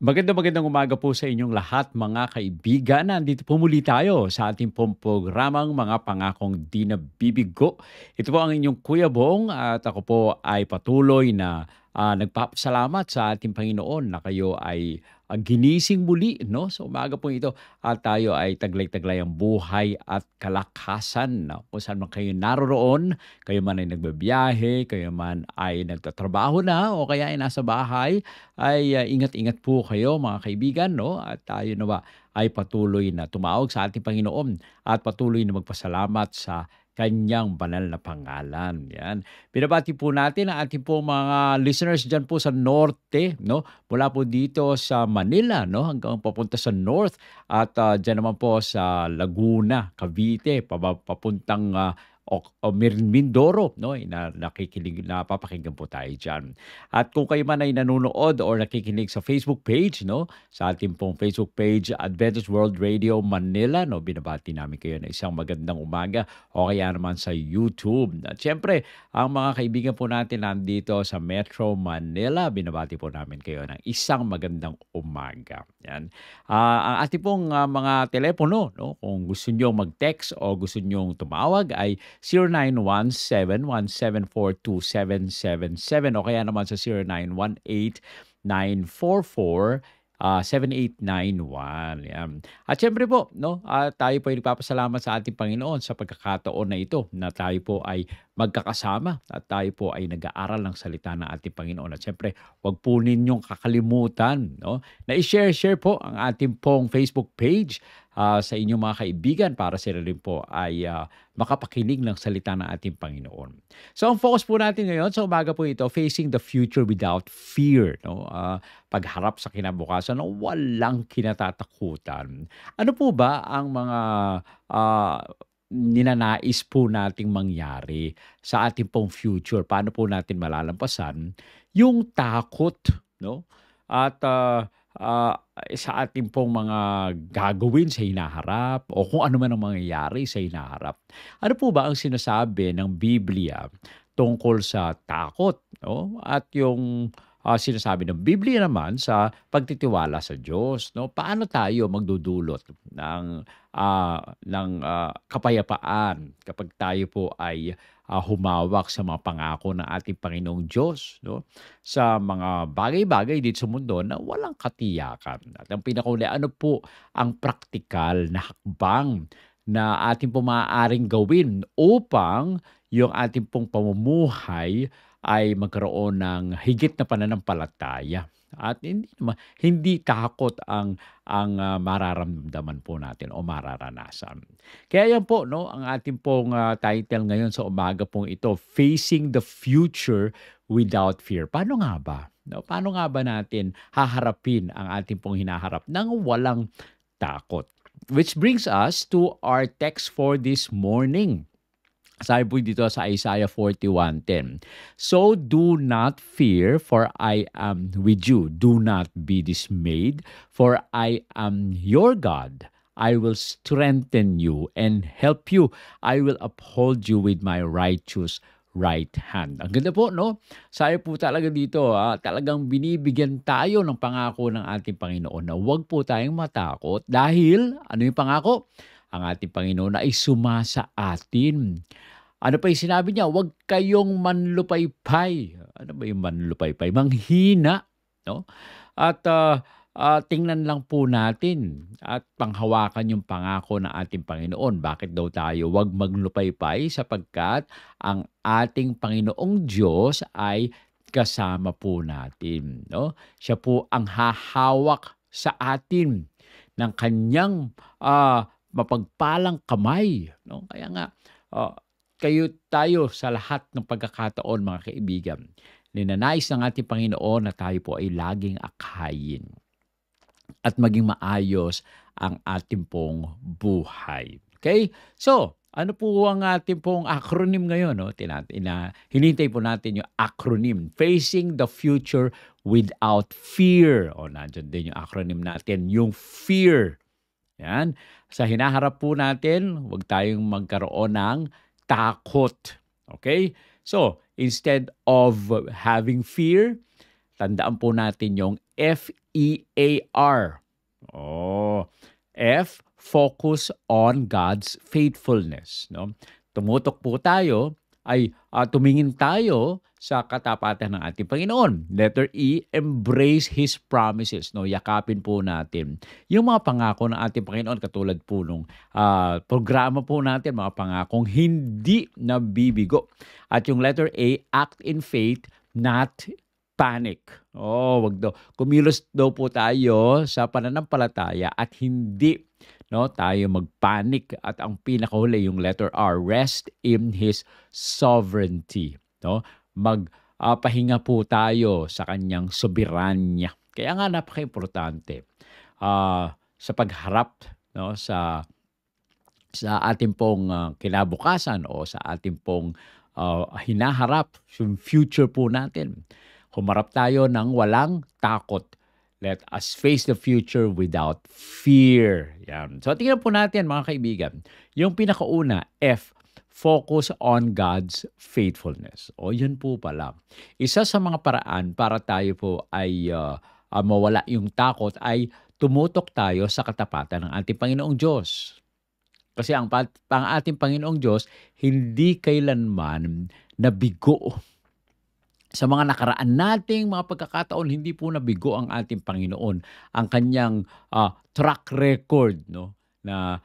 Magandang umaga po sa inyong lahat mga kaibigan. Nandito po muli tayo sa ating pong programang Mga Pangakong Di Nabibigo. Ito po ang inyong Kuya Bong at ako po ay patuloy na nagpapasalamat sa ating Panginoon na kayo ay ginising muli no? Sa umaga po ito at tayo ay taglay-taglay ang buhay at kalakasan. No? Kung saan man kayo naroroon, kayo man ay nagbabiyahe, kayo man ay nagtatrabaho na o kaya ay nasa bahay, ay ingat-ingat po kayo mga kaibigan, no? At tayo nawa ay patuloy na tumawag sa ating Panginoon at patuloy na magpasalamat sa kanyang banal na pangalan. Yan. Binabati po natin ang ating po mga listeners dyan po sa norte, no? Mula po dito sa Manila, no? Hanggang papunta sa north at dyan naman po sa Laguna, Cavite, papuntang Mindoro, no? Nakikinig, napapakinggan po tayo dyan. At kung kayo man ay nanonood or nakikinig sa Facebook page, no? Sa ating pong Facebook page, Adventist World Radio Manila, no? Binabati namin kayo na isang magandang umaga o kaya naman sa YouTube. At syempre, ang mga kaibigan po natin nandito sa Metro Manila, binabati po namin kayo ng isang magandang umaga. Yan. Ang ating pong mga telepono, no? Kung gusto nyo mag-text o gusto nyo tumawag ay 0917-174-2777 o kaya naman sa 0918-944-7891. Yan. At syempre po, no, tayo po ay nagpapasalamat sa ating Panginoon sa pagkakataon na ito na tayo po ay magkakasama at tayo po ay nag-aaral ng salita ng ating Panginoon. At syempre, huwag po ninyong kakalimutan, no, na i-share po ang ating pong Facebook page sa inyong mga kaibigan para sila rin po ay makapakinig ng salita ng ating Panginoon. So ang focus po natin ngayon sa umaga po ito, facing the future without fear. No? Pagharap sa kinabukasan na walang kinatatakutan. Ano po ba ang mga ninanais po nating mangyari sa ating pong future? Paano po natin malalampasan yung takot, no? At sa ating pong mga gagawin sa hinaharap o kung ano man ang mangyayari sa hinaharap. Ano po ba ang sinasabi ng Biblia tungkol sa takot, no? At yung sinasabi ng Biblia naman sa pagtitiwala sa Diyos, no? Paano tayo magdudulot ng kapayapaan kapag tayo po ay humawak sa mga pangako ng ating Panginoong Diyos, no? Sa mga bagay-bagay dito sa mundo na walang katiyakan. At ang pinakauli, ano po ang praktikal na hakbang na ating po maaaring gawin upang yung ating pong pamumuhay ay magkaroon ng higit na pananampalataya. At hindi takot ang mararamdaman po natin o mararanasan. Kaya yan po, no, ang ating pong title ngayon sa umaga pong ito, Facing the Future Without Fear. Paano nga ba? No? Paano nga ba natin haharapin ang ating pong hinaharap ng walang takot? Which brings us to our text for this morning. Sabi po dito sa Isaiah 41:10. So do not fear, for I am with you. Do not be dismayed, for I am your God. I will strengthen you and help you. I will uphold you with my righteous right hand. Ang ganda po, no? Sabi po talaga dito, talagang binibigyan tayo ng pangako ng ating Panginoon na huwag po tayong matakot dahil, ano yung pangako? Ang ating Panginoon ay sumasa atin. Ano pa yung sinabi niya? Huwag kayong manlupaypay. Ano ba yung manlupaypay? Manghina. No? At tingnan lang po natin at panghawakan yung pangako ng ating Panginoon. Bakit daw tayo huwag maglupaypay? Sapagkat ang ating Panginoong Diyos ay kasama po natin. No? Siya po ang hahawak sa atin ng kanyang mapagpalang kamay. No? Kaya nga, tayo sa lahat ng pagkakataon, mga kaibigan, ninanais ng ating Panginoon na tayo po ay laging akayin at maging maayos ang ating pong buhay. Okay? So, ano po ang ating pong acronym ngayon? No? Hinintay po natin yung acronym, Facing the Future Without Fear. O, nandyan din yung acronym natin, yung fear. Yan. Sa hinaharap po natin, huwag tayong magkaroon ng takot. Okay? So, instead of having fear, tandaan po natin yung F-E-A-R. Oh, F, focus on God's faithfulness. No? Tumutok po tayo tumingin tayo sa katapatan ng ating Panginoon. Letter E, embrace His promises. No? Yakapin po natin yung mga pangako ng ating Panginoon katulad po nung programa po natin, mga pangakong hindi nabibigo. At yung letter A, act in faith, not panic. Wag daw. Kumilos daw po tayo sa pananampalataya at hindi tayo magpanic. At ang pinakahuli, yung letter R, rest in His sovereignty. Magpahinga po tayo sa kanyang soberanya. Kaya nga napaka-importante sa pagharap sa ating pong kinabukasan o sa ating pong hinaharap, yung future po natin. Humarap tayo ng walang takot. Let us face the future without fear. Yan. So tingnan po natin mga kaibigan. Yung pinakauna, F, focus on God's faithfulness. Yun po pala. Isa sa mga paraan para tayo po ay mawala yung takot ay tumutok tayo sa katapatan ng ating Panginoong Diyos. Kasi ang ating Panginoong Diyos hindi kailanman nabigo. Sa mga nakaraan nating mga pagkakataon, hindi po nabigo ang ating Panginoon. Ang kanyang track record na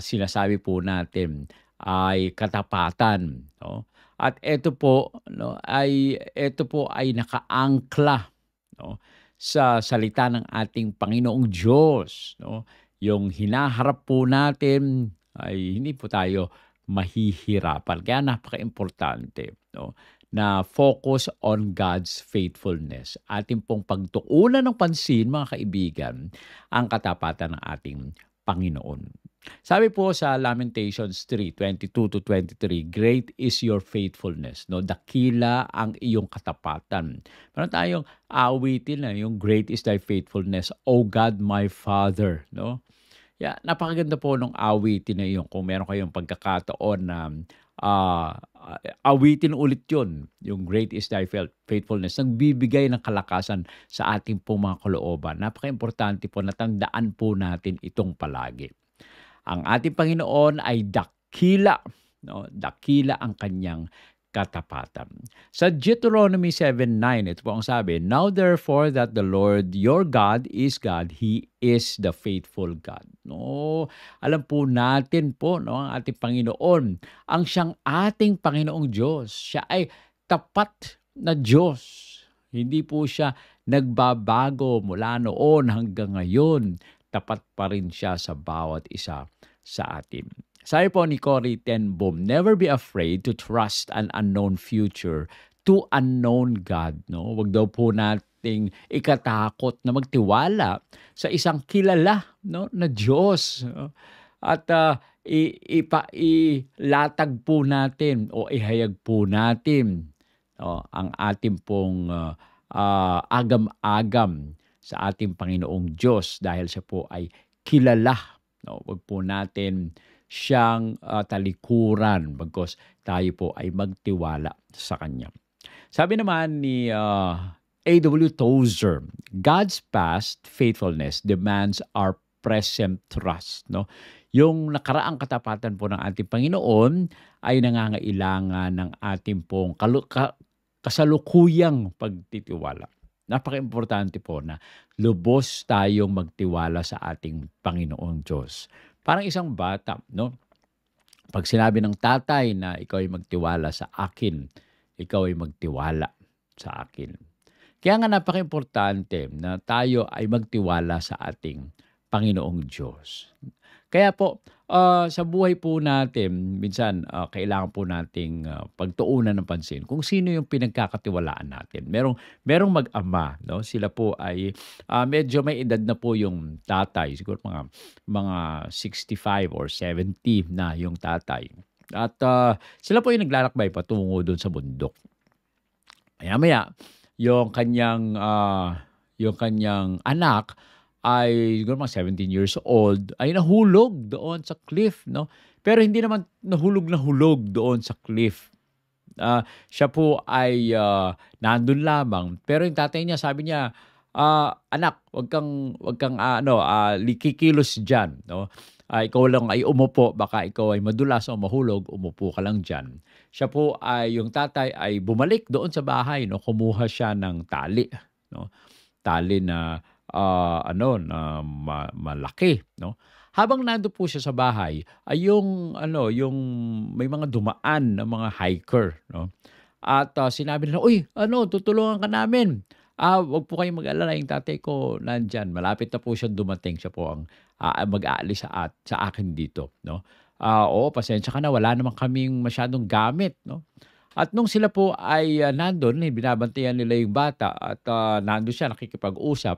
sinasabi po natin ay katapatan. At ito po ay nakaangkla sa salita ng ating Panginoong Diyos. Yung hinaharap po natin ay hindi po tayo mahihirapan. Kaya napaka-importante na focus on God's faithfulness. Ating pong pagtuunan ng pansin, mga kaibigan, ang katapatan ng ating Panginoon. Sabi po sa Lamentations 3:22-23, great is your faithfulness. Dakila ang iyong katapatan. Meron tayong awitin na yung great is thy faithfulness, O God my Father. Napakaganda po ng awitin na yun. Kung meron kayong pagkakataon na awitin ulit yun, yung great is thy faithfulness, nagbibigay ng kalakasan sa ating pong mga kalooban. Napaka-importante po na tandaan po natin itong palagi. Ang ating Panginoon ay dakila. Dakila ang kanyang katapatan. Sa Deuteronomy 7:9, ito po ang sabi, now therefore that the Lord your God is God, He is the faithful God. Alam po natin po ang ating Panginoon, ang siyang ating Panginoong Diyos. Siya ay tapat na Diyos. Hindi po siya nagbabago mula noon hanggang ngayon. Tapat pa rin siya sa bawat isa sa atin. Sabi po ni Corrie ten Boom, never be afraid to trust an unknown future to unknown God. Wag daw po nating ikatakot na magtiwala sa isang kilala na Diyos. At ilatag po natin o ihayag po natin ang ating pong agam-agam sa ating Panginoong Diyos dahil siya po ay kilala. Wag po natin siyang talikuran bagkus tayo po ay magtiwala sa Kanya. Sabi naman ni A.W. Tozer, God's past faithfulness demands our present trust. Yung nakaraang katapatan po ng ating Panginoon ay nangangailangan ng ating pong kasalukuyang pagtitiwala. Napaka-importante po na lubos tayong magtiwala sa ating Panginoong Diyos. Parang isang bata, pag sinabi ng tatay na ikaw ay magtiwala sa akin, ikaw ay magtiwala sa akin. Kaya nga napaka-importante na tayo ay magtiwala sa ating Panginoong Diyos. Kaya po, sa buhay po natin, minsan kailangan po nating pagtuunan ng pansin kung sino yung pinagkakatiwalaan natin. Merong mag-ama, sila po ay medyo may edad na po yung tatay, siguro mga 65 or 70 na yung tatay. At sila po yung naglalakbay patungo doon sa bundok. Maya-maya, yung kanyang anak ay siguro mga 17 years old, ay nahulog doon sa cliff. Pero hindi naman nahulog doon sa cliff. Siya po ay nandun lamang. Pero yung tatay niya, sabi niya, "Anak, wag kang kikilos diyan, 'no. Ikaw lang ay umupo, baka ikaw ay madulas o mahulog, umupo ka lang diyan." Siya po ay yung tatay ay bumalik doon sa bahay, 'no, kumuha siya ng tali, 'no, tali na, malaki, 'no. Habang nando'n po siya sa bahay ay yung may mga dumaan na mga hiker, 'no, at, sinabi nila, "Uy, tutulungan ka namin. 'Wag po kayong mag-alala, yung tatay ko nandiyan, malapit na po siyang dumating. Siya po ang, mag-aalis sa akin dito," 'no. "Oo, pasensya ka na, wala naman kaming masyadong gamit," 'no. At nung sila po ay, nando'n, binabantayan nila yung bata at, nando'n siya nakikipag-usap,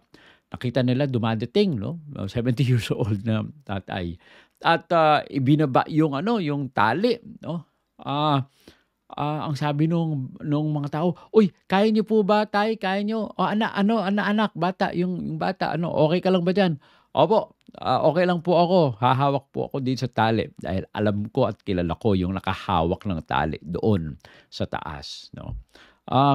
nakita nila dumadating, 'no, 70 years old na tatay at, ibinaba yung tali, 'no. Ang sabi nung mga tao, "Uy, kaya niyo po ba tay, kaya niyo? O anak, bata, yung bata okey ka lang ba diyan?" "Opo, okey lang po ako, hahawak po ako dito sa tali." Dahil alam ko at kilala ko yung nakahawak ng tali doon sa taas, 'no.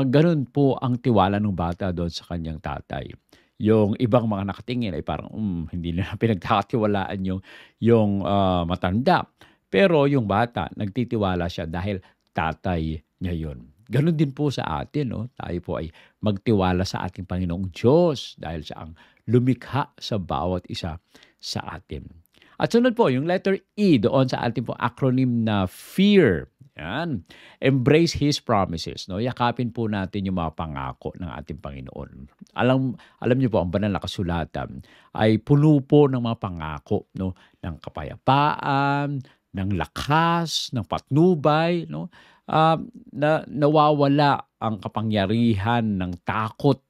Gano'n po ang tiwala nung bata doon sa kanyang tatay. Yung ibang mga nakatingin ay parang, hindi nila pinagkakatiwalaan yung matanda. Pero yung bata nagtitiwala siya dahil tatay niya yun. Gano'n din po sa atin, 'no, tayo po ay magtiwala sa ating Panginoong Diyos dahil siya ang lumikha sa bawat isa sa atin. At sunod po yung letter E doon sa ating po acronym na FEAR, 'yan. Embrace His promises, 'no, yakapin po natin yung mga pangako ng ating Panginoon. Alam niyo po ang banal na kasulatan ay puno po ng mga pangako, 'no, ng kapayapaan, ng lakas, ng patnubay, 'no, na nawawala ang kapangyarihan ng takot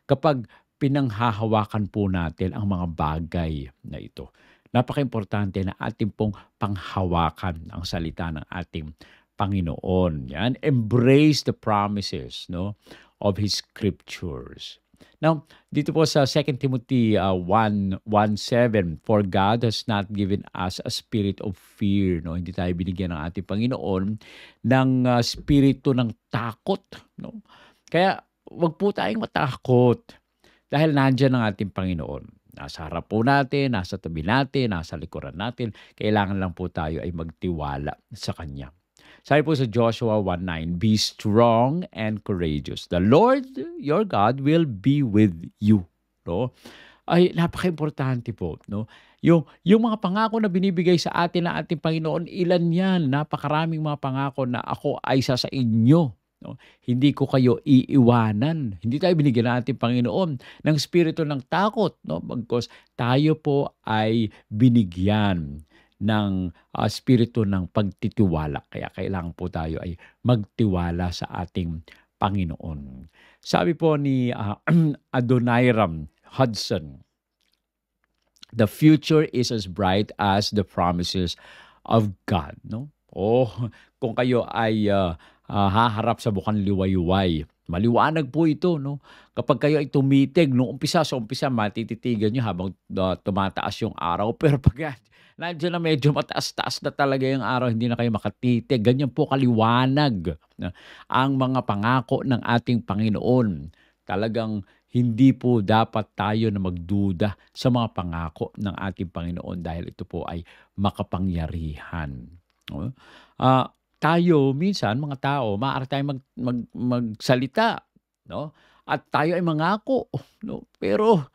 kapag pinanghahawakan po natin ang mga bagay na ito. Napakaimportante na ating pong panghawakan ang salita ng ating Panginoon. Yan, embrace the promises, 'no, of His scriptures. Now, dito po sa 2 Timothy 1:7, "For God has not given us a spirit of fear," 'no, hindi tayo binigyan ng ating Panginoon ng, espiritu ng takot, 'no. Kaya 'wag po tayong matakot dahil nandiyan ang ating Panginoon. Nasa harap po natin, nasa tabi natin, nasa likuran natin, kailangan lang po tayo ay magtiwala sa Kanya. Sabi po sa Joshua 1:9, "Be strong and courageous. The Lord your God will be with you." 'No? Ay napakaimportante po, 'no? Yung mga pangako na binibigay sa atin ng ating Panginoon, ilan 'yan, napakaraming mga pangako na, "Ako ay isa sa inyo, 'no? Hindi ko kayo iiwanan." Hindi tayo binigyan ng ating Panginoon ng espiritu ng takot, 'no? Bagkus tayo po ay binigyan ng, espiritu ng pagtitiwala. Kaya kailangan po tayo ay magtiwala sa ating Panginoon. Sabi po ni, Adoniram Hudson, "The future is as bright as the promises of God," 'no? Kung kayo ay, haharap sa bukang liwayway, maliwanag po ito, 'no? Kapag kayo ay tumitig nung sa umpisa matititigan niyo habang, tumataas yung araw. Pero pagka nandiyan na medyo mataas-taas na talaga yung araw, hindi na kayo makatitig. Ganyan po kaliwanag na ang mga pangako ng ating Panginoon. Talagang hindi po dapat tayo na magduda sa mga pangako ng ating Panginoon dahil ito po ay makapangyarihan, 'no? Tayo minsan mga tao maaari tayong magsalita, 'no, at tayo ay mangako, 'no, pero,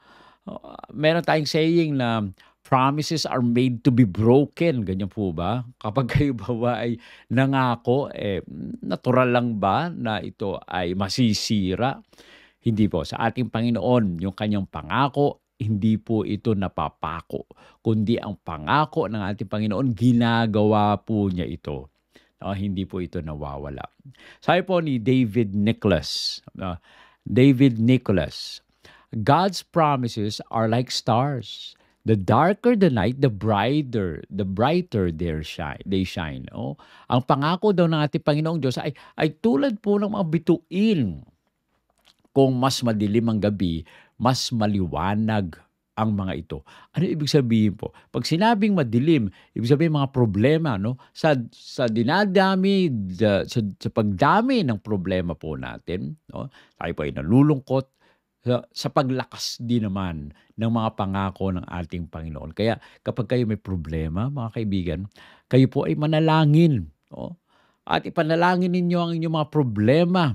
meron tayong saying na, "Promises are made to be broken." Ganyan po ba? Kapag kayo ba ay nangako, natural lang ba na ito ay masisira? Hindi po. Sa ating Panginoon, yung kanyang pangako, hindi po ito napapako, kundi ang pangako ng ating Panginoon, ginagawa po niya ito. Hindi po ito nawawala. Sabi po ni David Nicholas, "God's promises are like stars. The darker the night, the brighter they shine." Ang pangako daw ng ating Panginoong Diyos ay tulad po ng mga bituin. Kung mas madilim ang gabi, mas maliwanag ang mga ito. Ano ibig sabihin po? 'Pag sinabing madilim, ibig sabihin mga problema, 'no? Sa dinadami, sa pagdami ng problema po natin, 'no, tayo po ay nalulungkot, sa paglakas din naman ng mga pangako ng ating Panginoon. Kaya kapag kayo may problema, mga kaibigan, kayo po ay manalangin, no? At ipanalangin ninyo ang inyong mga problema.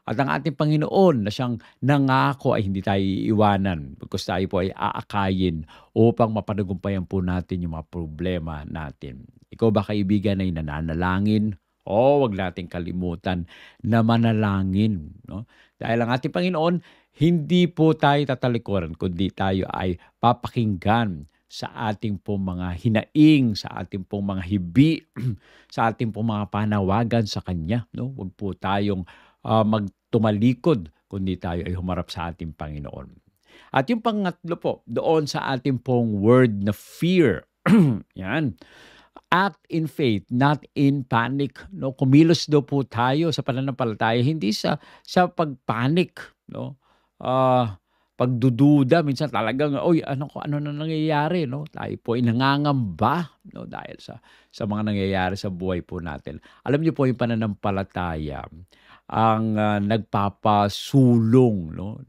At ang ating Panginoon na siyang nangako ay hindi tayo iiwanan because tayo po ay aakayin upang mapanagumpayan po natin yung mga problema natin. Ikaw ba kaibigan ay nananalangin? O wag nating kalimutan na manalangin. No? Dahil ang ating Panginoon, hindi po tayo tatalikuran kundi tayo ay papakinggan sa ating pong mga hinaing, sa ating pong mga hibi, sa ating pong mga panawagan sa Kanya. No? Huwag po tayong magtumalikod kundi tayo ay humarap sa ating Panginoon. At yung pangatlo po, doon sa ating pong word na fear. Yan. Act in faith, not in panic. No? Kumilos daw po tayo sa pananampalataya, hindi sa pagpanic. No? Pagdududa, minsan talagang, ano na nangyayari, no? Tayo po ay nangangamba, no? Dahil sa mga nangyayari sa buhay po natin. Alam niyo po yung pananampalataya, ang nagpapasulong, no?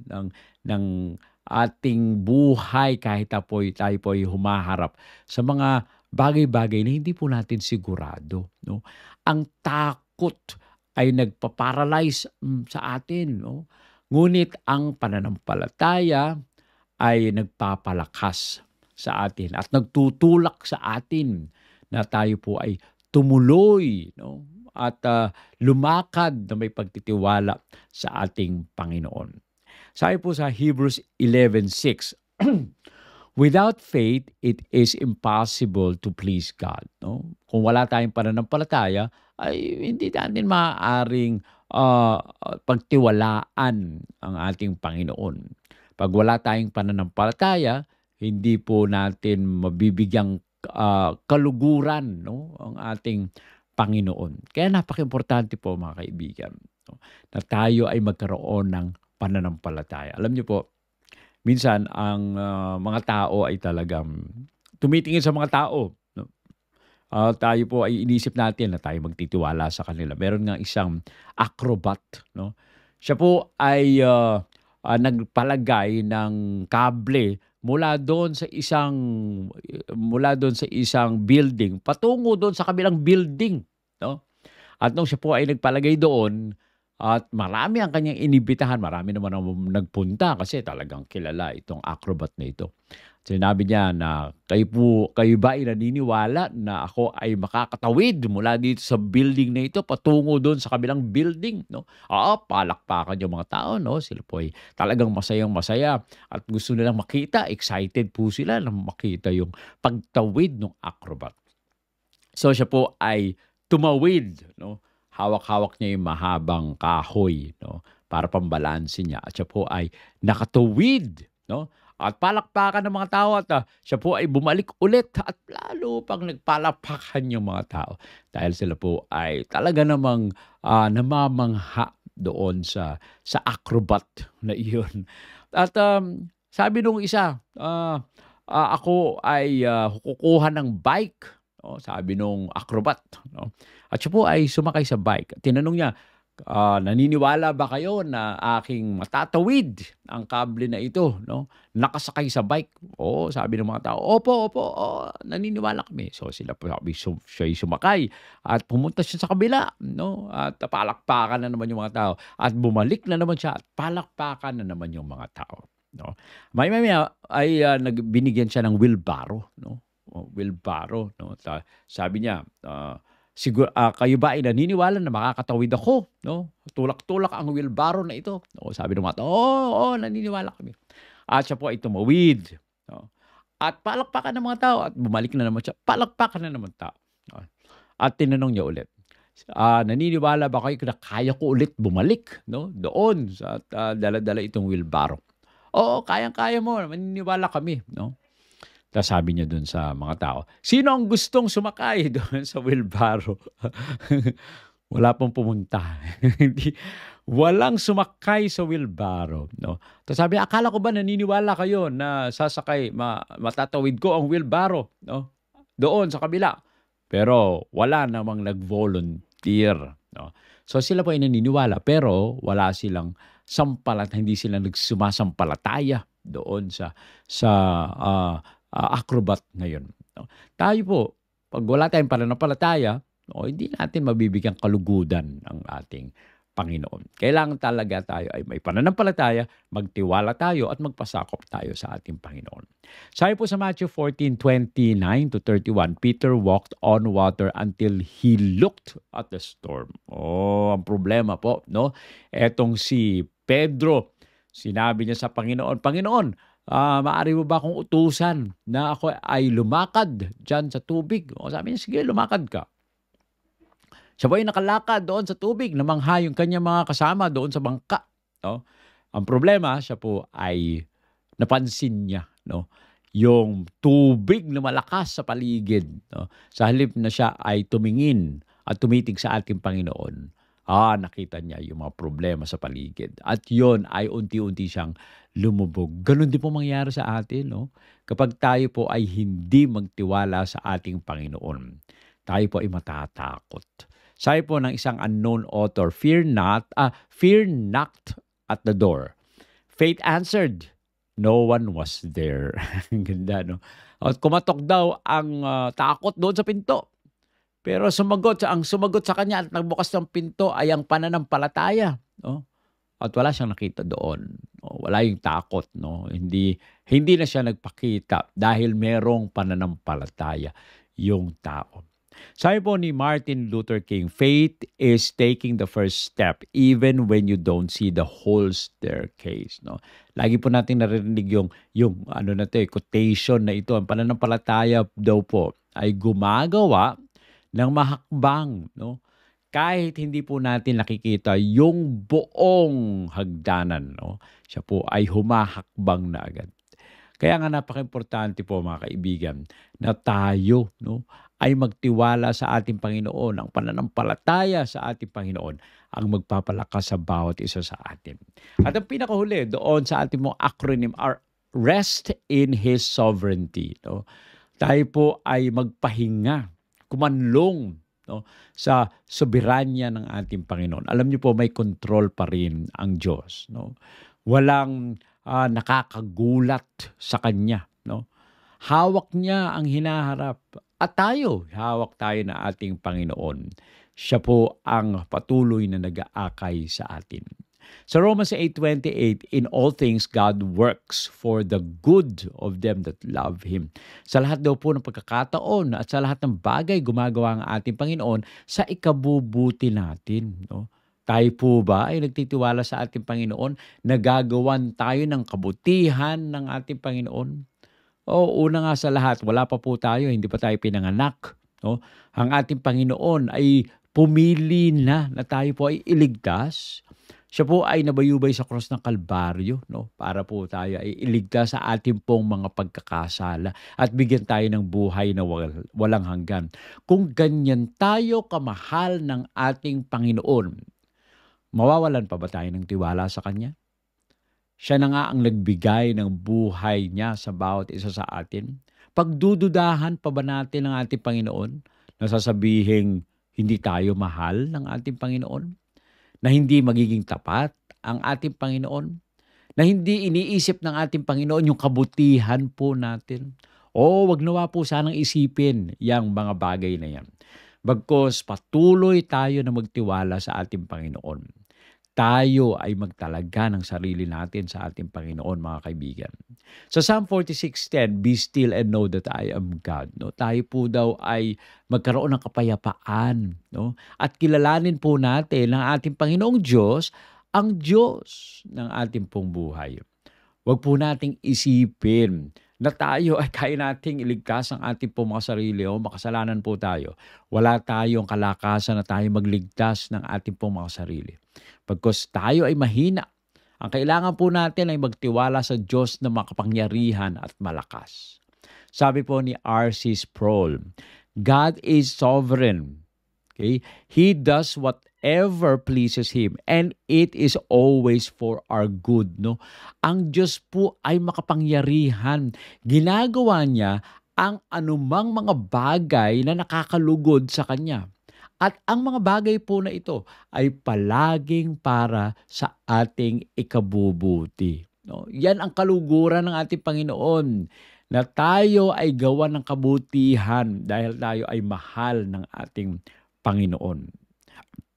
ng ating buhay kahit tayo po ay humaharap sa mga bagay-bagay na hindi po natin sigurado, no? Ang takot ay nagpa-paralyze sa atin, no? Ngunit ang pananampalataya ay nagpapalakas sa atin at nagtutulak sa atin na tayo po ay tumuloy, no? At lumakad na may pagtitiwala sa ating Panginoon. Sabi po sa Hebrews 11:6, without faith, it is impossible to please God. No? Kung wala tayong pananampalataya, ay hindi natin maaaring pagtiwalaan ang ating Panginoon. Pag wala tayong pananampalataya, hindi po natin mabibigyang kaluguran, no? ang ating Panginoon. Kaya napaka-importante po mga kaibigan, no? na tayo ay magkaroon ng pananampalataya. Alam niyo po, minsan ang mga tao ay talagang tumitingin sa mga tao. No? Tayo po ay inisip natin na tayo magtitiwala sa kanila. Meron nga isang acrobat. No? Siya po ay nagpalagay ng kable mula doon sa isang building patungo doon sa kabilang building. No? At nung siya po ay nagpalagay doon, at marami ang kanyang inibitahan, marami naman ang nagpunta kasi talagang kilala itong acrobat na ito. Sinabi niya na kayo ba ay naniniwala na ako ay makakatawid mula dito sa building na ito patungo doon sa kabilang building, no? Palakpakan yung mga tao, no? Sila po ay talagang masayang-masaya at gusto nilang makita, excited po sila na makita yung pagtawid ng acrobat. So siya po ay tumawid, no? Hawak-hawak niya yung mahabang kahoy, no? Para pambalansin niya. At siya po ay nakatuwid, no? At palakpakan ng mga tao at siya po ay bumalik ulit at lalo pang nagpalakpakan yung mga tao. Dahil sila po ay talaga namang namamangha doon sa acrobat na iyon. At sabi nung isa, ako ay kukuha ng bike. No? Sabi nung acrobat. No? At siya po ay sumakay sa bike. Tinanong niya, naniniwala ba kayo na aking matatawid ang kable na ito? No? Nakasakay sa bike. Oo, sabi ng mga tao, opo, naniniwala kami. So sila po siya ay sumakay at pumunta siya sa kabila. No? At palakpakan na naman yung mga tao. At bumalik na naman siya at palakpakan na naman yung mga tao. No? May-maya ay binigyan siya ng wheelbarrow. No? Wheelbarrow. No? Sabi niya, kayo ba ay naniniwala na makakatawid ako? No? Tulak-tulak ang wheelbarrow na ito. No? Sabi ng mga tao, oo, naniniwala kami. At siya po ay tumawid. No? At palakpakan ng mga tao. At bumalik na naman siya. Palakpakan na naman tao. No? At tinanong niya ulit, naniniwala ba kayo na kaya ko ulit bumalik? No? Doon sa dala-dala itong wheelbarrow. Oo, kayang-kaya mo. Maniniwala kami. No? Tapos sabi niya dun sa mga tao, sino ang gustong sumakay doon sa wheelbarrow? Wala pong pumunta. Walang sumakay sa wheelbarrow. No? Tapos sabi, akala ko ba naniniwala kayo na sasakay, matatawid ko ang wheelbarrow, no? Doon sa kabila. Pero wala namang nag-volunteer. No? So sila po ay naniniwala pero wala silang hindi sila nagsumasampalataya doon sa acrobat na yun. No? Tayo po, pag wala tayong pananampalataya, hindi natin mabibigyan kalugudan ang ating Panginoon. Kailangan talaga tayo ay may pananampalataya, magtiwala tayo at magpasakop tayo sa ating Panginoon. Sabi po sa Matthew 14:29-31, Peter walked on water until he looked at the storm. Ang problema po, no? Etong si Pedro, sinabi niya sa Panginoon, Panginoon, maaari mo ba akong utusan na ako ay lumakad dyan sa tubig? Sabi niya, sige, lumakad ka. Siya ba ay nakalakad doon sa tubig, namangha yung kanyang mga kasama doon sa bangka. No? Ang problema, siya po ay napansin niya, no? Yung tubig na malakas sa paligid. No? Sa halip na siya ay tumingin at tumitig sa ating Panginoon, nakita niya yung mga problema sa paligid. At yon ay unti-unti siyang lumubog. Ganon din po mangyayari sa atin. No? Kapag tayo po ay hindi magtiwala sa ating Panginoon, tayo po ay matatakot. Sabi po ng isang unknown author, fear knocked at the door. Faith answered, no one was there. Ang ganda, no? At kumatok daw ang takot doon sa pinto. Pero sumagot sa kanya at nagbukas ng pinto ay ang pananampalataya. No? At wala siyang nakita doon. No? Wala yung takot. No? Hindi na siya nagpakita dahil merong pananampalataya yung tao. Sabi po ni Martin Luther King, faith is taking the first step even when you don't see the whole staircase. No? Lagi po natin narinig yung quotation na ito. Ang pananampalataya daw po ay gumagawa ng mahakbang. No? Kahit hindi po natin nakikita yung buong hagdanan. No? Siya po ay humahakbang na agad. Kaya nga napaka-importante po mga kaibigan na tayo ay magtiwala sa ating Panginoon. Ang pananampalataya sa ating Panginoon ang magpapalakas sa bawat isa sa atin. At ang pinakahuli doon sa ating mong acronym are rest in His sovereignty. No? Tayo po ay magpahinga, kumanlong sa soberanya ng ating Panginoon. Alam niyo po may control pa rin ang Diyos. No? Walang nakakagulat sa Kanya. No? Hawak niya ang hinaharap. At hawak tayo na ating Panginoon. Siya po ang patuloy na nag-aakay sa atin. Sa Romans 8:28, in all things God works for the good of them that love Him. Sa lahat daw po ng pagkakataon at sa lahat ng bagay gumagawa ang ating Panginoon sa ikabubuti natin. No? Tayo po ba ay nagtitiwala sa ating Panginoon na gagawan tayo ng kabutihan ng ating Panginoon? Una nga sa lahat, wala pa po tayo, hindi pa tayo pinanganak. No? Ang ating Panginoon ay pumili na tayo po ay iligtas. Siya po ay nabayubay sa krus ng Kalbaryo, no? Para po tayo ay iligtas sa ating pong mga pagkakasala at bigyan tayo ng buhay na walang hanggan. Kung ganyan tayo kamahal ng ating Panginoon, mawawalan pa ba tayo ng tiwala sa Kanya? Siya na nga ang nagbigay ng buhay niya sa bawat isa sa atin. Pagdududahan pa ba natin ang ating Panginoon na sasabihing hindi tayo mahal ng ating Panginoon? Na hindi magiging tapat ang ating Panginoon? Na hindi iniisip ng ating Panginoon yung kabutihan po natin? Wag nawa po sanang isipin yung mga bagay na yan. Bagkus patuloy tayo na magtiwala sa ating Panginoon. Tayo ay magtalaga ng sarili natin sa ating Panginoon, mga kaibigan. Sa Psalm 46:10, be still and know that I am God. No? Tayo po daw ay magkaroon ng kapayapaan. No? At kilalanin po natin ng ating Panginoong Diyos, ang Diyos ng ating pong buhay. Huwag po nating isipin na tayo ay kaya nating iligtas ang ating pong mga sarili. Makasalanan po tayo. Wala tayong kalakasan na tayo magligtas ng ating pong mga sarili. Pagkos tayo ay mahina, ang kailangan po natin ay magtiwala sa Diyos na makapangyarihan at malakas. Sabi po ni R.C. Sproul, God is sovereign. Okay? He does whatever pleases Him and it is always for our good. No? Ang Diyos po ay makapangyarihan. Ginagawa niya ang anumang mga bagay na nakakalugod sa Kanya. At ang mga bagay po na ito ay palaging para sa ating ikabubuti. No? Yan ang kaluguran ng ating Panginoon, na tayo ay gawa ng kabutihan dahil tayo ay mahal ng ating Panginoon.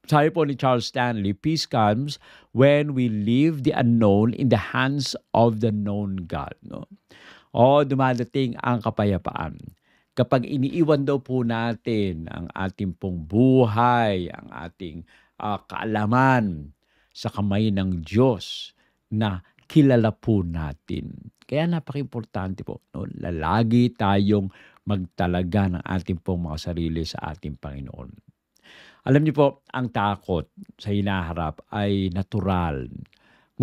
Sabi po ni Charles Stanley, peace comes when we leave the unknown in the hands of the known God. No? O dumadating ang kapayapaan kapag iniiwan daw po natin ang ating pong buhay, ang ating kaalaman sa kamay ng Diyos na kilala po natin. Kaya napaka-importante po, no? Lagi tayong magtalaga ng ating pong mga sarili sa ating Panginoon. Alam niyo po, ang takot sa hinaharap ay natural.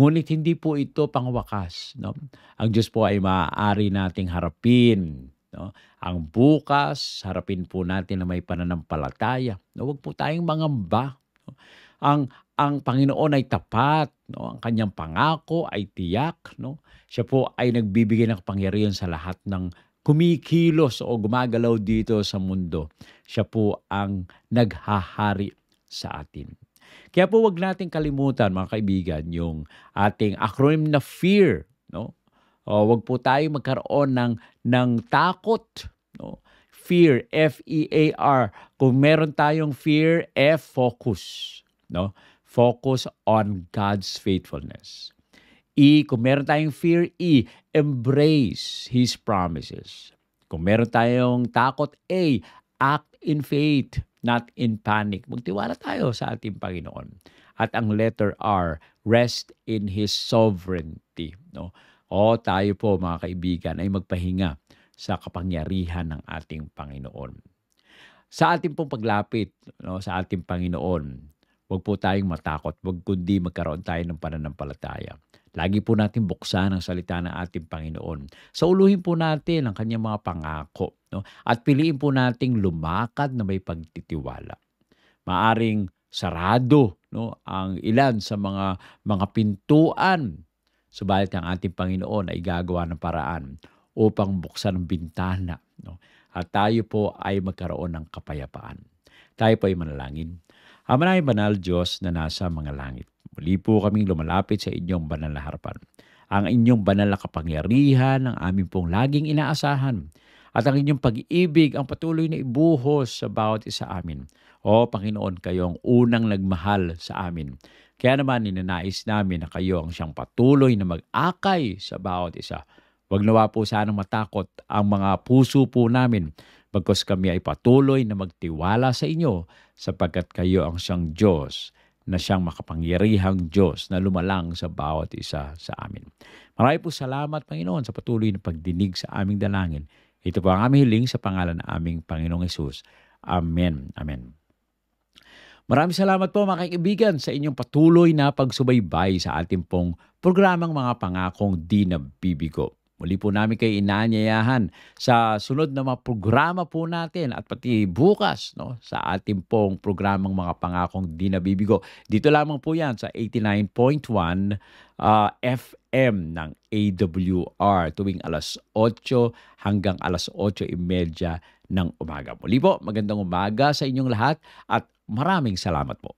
Ngunit hindi po ito pangwakas. No? Ang Diyos po ay maaari nating harapin. No? Ang bukas, harapin po natin na may pananampalataya. No? Huwag po tayong mangamba. No? Ang Panginoon ay tapat. No? Ang kanyang pangako ay tiyak. No? Siya po ay nagbibigay ng kapangyarihan sa lahat ng kumikilos o gumagalaw dito sa mundo. Siya po ang naghahari sa atin. Kaya po wag nating kalimutan, mga kaibigan, yung ating acronym na FEAR. No? O wag po tayo magkaroon ng takot. No? FEAR, F-E-A-R. Kung meron tayong fear, F, focus. No? Focus on God's faithfulness. E, kung meron tayong fear, E, embrace His promises. Kung meron tayong takot, A, act in faith, not in panic. Magtiwala tayo sa ating Panginoon. At ang letter R, rest in His sovereignty. No? O tayo po, mga kaibigan, ay magpahinga sa kapangyarihan ng ating Panginoon. Sa ating pong paglapit, no, sa ating Panginoon, huwag po tayong matakot, huwag kundi magkaroon tayo ng pananampalataya. Lagi po natin buksan ang salita ng ating Panginoon. Sauluhin po natin ang kanyang mga pangako. No? At piliin po nating lumakad na may pagtitiwala. Maaring sarado, no, ang ilan sa mga pintuan. Subalit ang ating Panginoon ay gagawa ng paraan upang buksan ang bintana. No? At tayo po ay magkaroon ng kapayapaan. Tayo po ay manalangin. Ama namin banal Diyos na nasa mga langit. Muli po kaming lumalapit sa inyong banal na harapan. Ang inyong banal na kapangyarihan ang aming pong laging inaasahan. At ang inyong pag-ibig ang patuloy na ibuhos sa bawat isa amin. O Panginoon, kayo ang unang nagmahal sa amin. Kaya naman ninanais namin na kayo ang siyang patuloy na mag-akay sa bawat isa. Huwag nawa po sanang matakot ang mga puso po namin, bagkus kami ay patuloy na magtiwala sa inyo sapagkat kayo ang siyang Diyos na siyang makapangyarihang Diyos na lumalang sa bawat isa sa amin. Marami po salamat, Panginoon, sa patuloy na pagdinig sa aming dalangin. Ito po ang aming hiling sa pangalan ng aming Panginoong Hesus. Amen. Amen. Maraming salamat po, mga kaibigan, sa inyong patuloy na pagsubaybay sa ating pong programang Mga Pangakong Di Nabibigo. Muli po namin kayo inaanyayahan sa sunod na mga programa po natin at pati bukas, no, sa ating pong programang Mga Pangakong Di Nabibigo. Dito lamang po yan sa 89.1 FM ng AWR tuwing alas 8 hanggang alas 8:30 ng umaga. Muli po, magandang umaga sa inyong lahat at maraming salamat po.